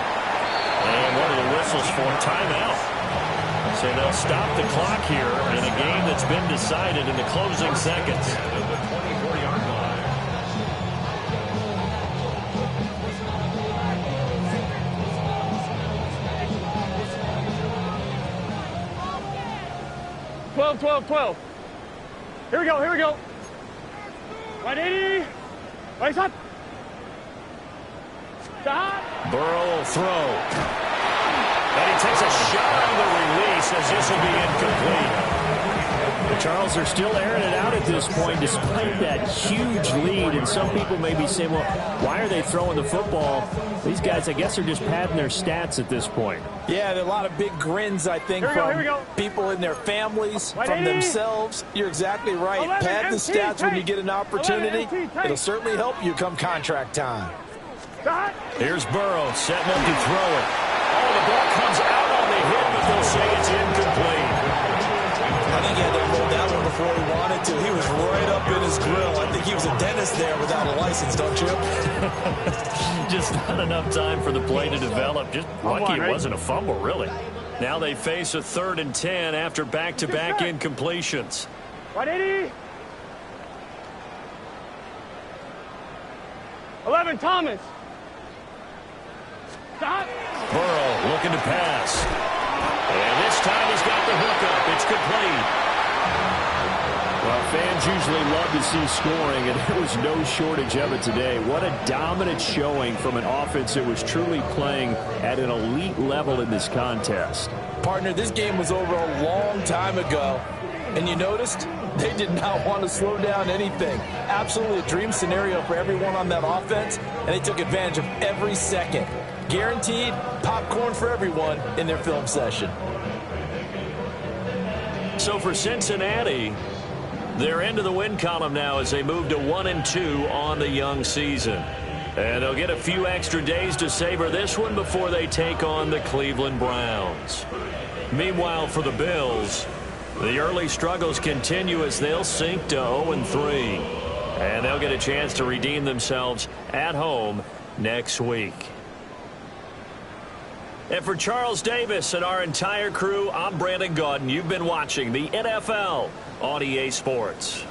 And one of the whistles for timeout. So they'll stop the clock here in a game that's been decided in the closing seconds. At the 24-yard line. Twelve. Here we go. 180. Right up. Stop. Burrow will throw. And he takes a shot on the release as this will be incomplete. The Charles are still airing it out at this point despite that huge lead. And some people may be saying, well, why are they throwing the football? These guys, I guess, are just padding their stats at this point. Yeah, there are a lot of big grins, I think, from people in their families, from themselves. You're exactly right. Pad the stats when you get an opportunity. It'll certainly help you come contract time. Here's Burrow setting up to throw it. Oh, the ball comes out on the hit, but they'll say it's incomplete. I think he had to hold that one before he wanted to. He was right up in his grill. I think he was a dentist there without a license, don't you? Just not enough time for the play to develop. Just lucky it wasn't a fumble, really. Now they face a 3rd and 10 after back-to-back incompletions. 180. 11, Thomas. Stop. Burrow looking to pass. And this time he's got the hook up. It's complete. Well, fans usually love to see scoring, and there was no shortage of it today. What a dominant showing from an offense that was truly playing at an elite level in this contest. Partner, this game was over a long time ago, and you noticed they did not want to slow down anything. Absolutely a dream scenario for everyone on that offense, and they took advantage of every second. Guaranteed popcorn for everyone in their film session. So for Cincinnati, they're into the win column now as they move to 1-2 on the young season. And they'll get a few extra days to savor this one before they take on the Cleveland Browns. Meanwhile, for the Bills, the early struggles continue as they'll sink to 0-3. And they'll get a chance to redeem themselves at home next week. And for Charles Davis and our entire crew, I'm Brandon Gaudin. You've been watching the NFL on EA Sports.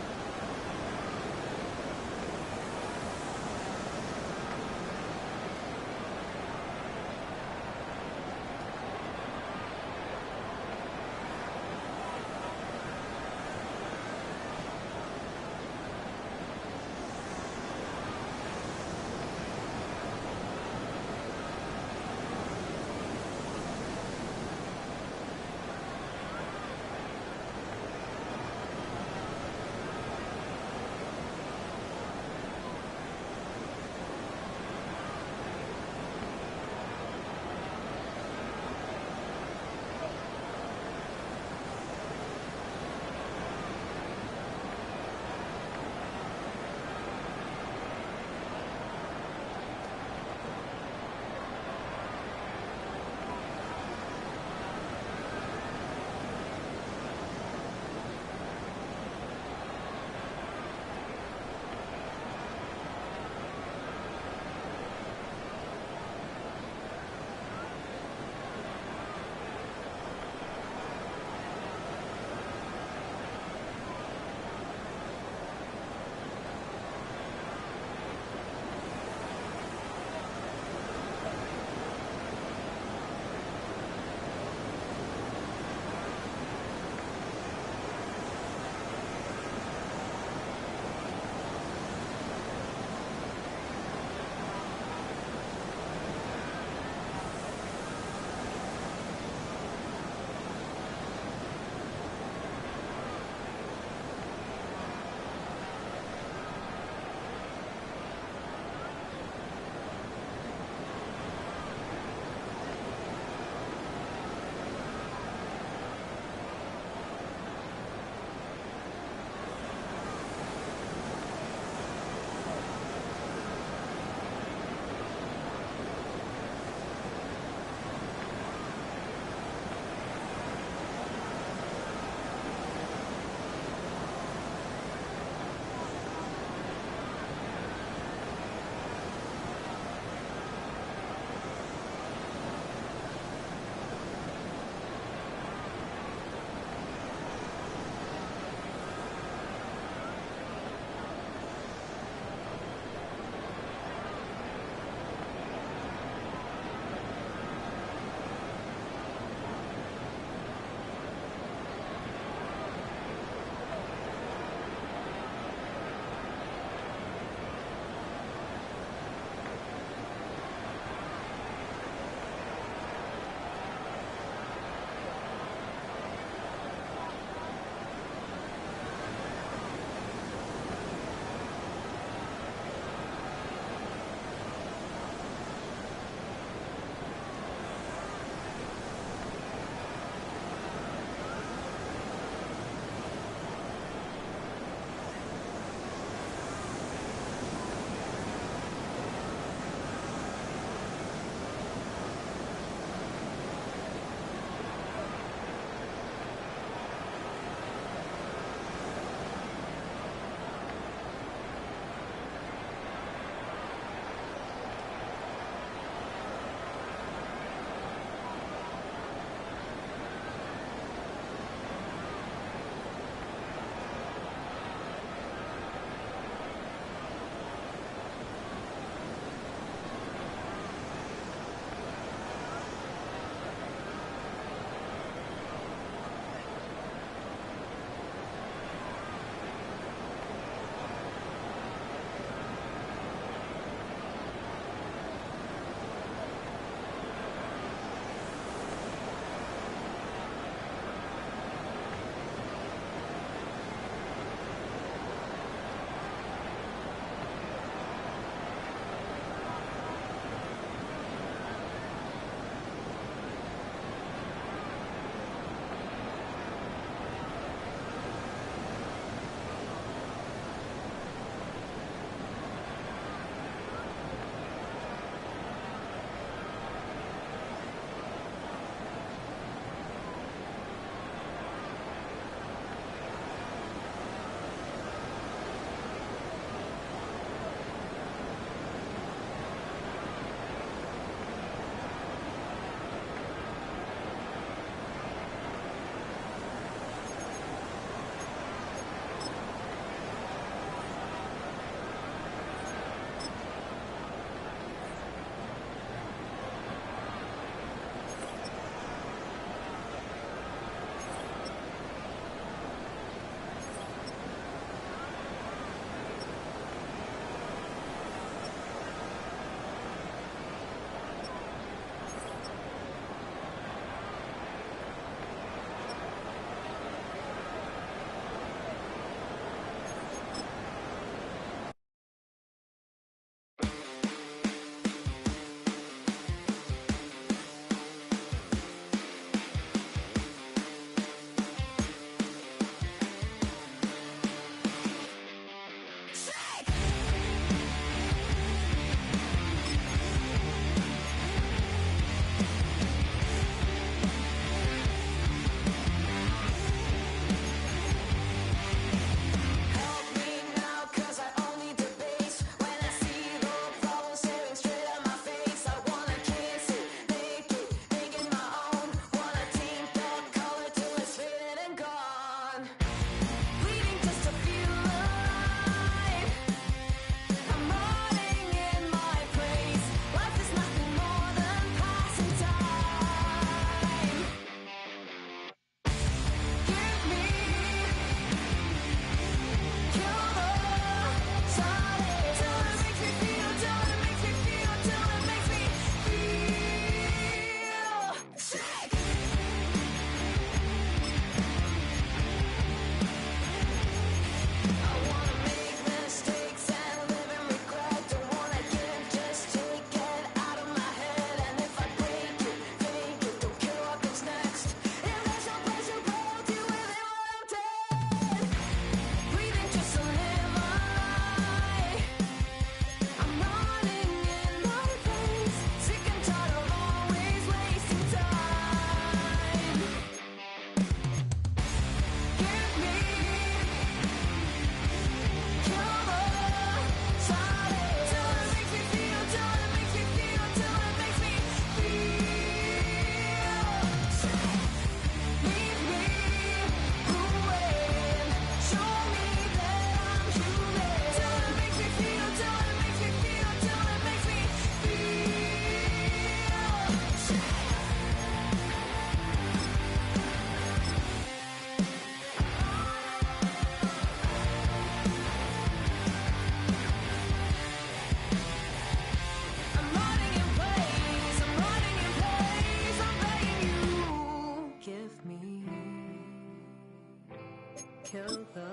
kill those.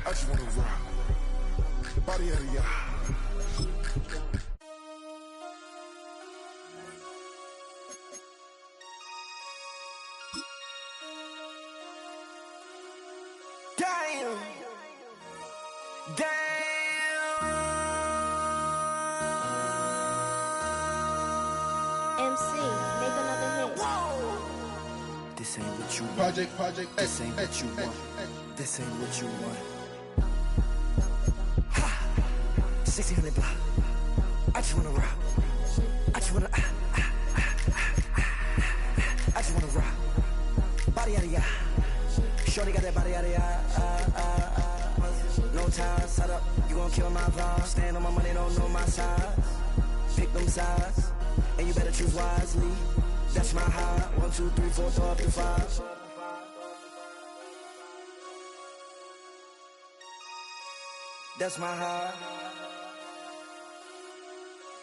I just wanna rock the body out of y'all. Damn. MC, make another hit. This ain't what you want. Project This X, ain't what you X, want. X. This ain't what you want. Ha! 1600 block. I just wanna rock. I just wanna. I just wanna rock. Body out of ya. Shorty got that body out of ya. No ties, set up. You gon' kill my vibe. Stand on my money, don't know my size. Pick them sides, and you better choose wisely. That's my high. 1, 2, 3, 4, throw up to 5. That's my high.